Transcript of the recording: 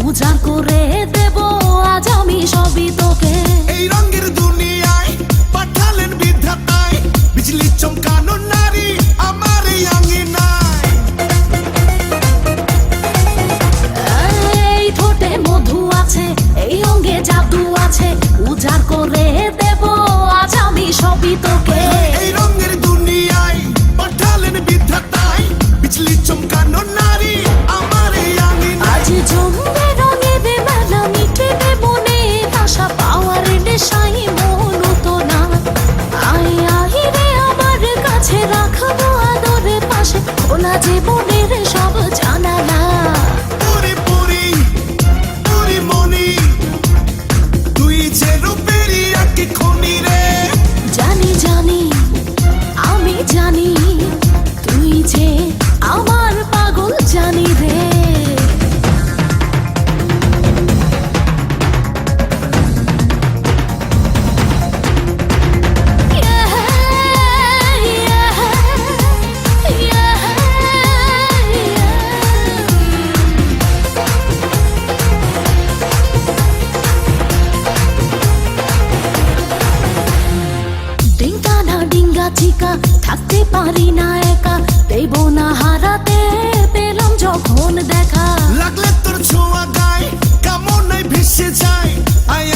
উজাড় করে দেব আজ আমি সবই তোকে। এই রঙের দুনিয়ায় পাঠালেন বিধাতায়, বিজলি চমকানো নারী আমার এই আঙ্গিনায়। এই ঠোঁটে মধু আছে, এই অঙ্গে জাদু আছে, উজাড় করে দেব আজ আমি সবই তোকে। এই রঙের দুনিয়ায় পাঠালেন বিধাতায়, বিজলি চমকানো নারী আমার এই আঙ্গিনায়। আজ জমবে রঙের মেলা, মিটবে মনে আশা, পাওয়ার নেশায় মন তো না। আই আই রে আমার কাছে, রাখবো আদরে পাশে, খোলা জীবনের সব জানালা। পুরি পুরি পুরি মনি, তুই যে রূপেরই এক খনি রে। জানি জানি আমি জানি, তুই যে আমার পাগল জানি রে। ডিঙ্গা না ডিঙ্গা চিকা, থাকতে পারি না একা, দেব না হারাতে, পেলাম যখন দেখা। লাগলে তোর ছোঁয়া গায়, কামনায় ভেসে যায়। আয়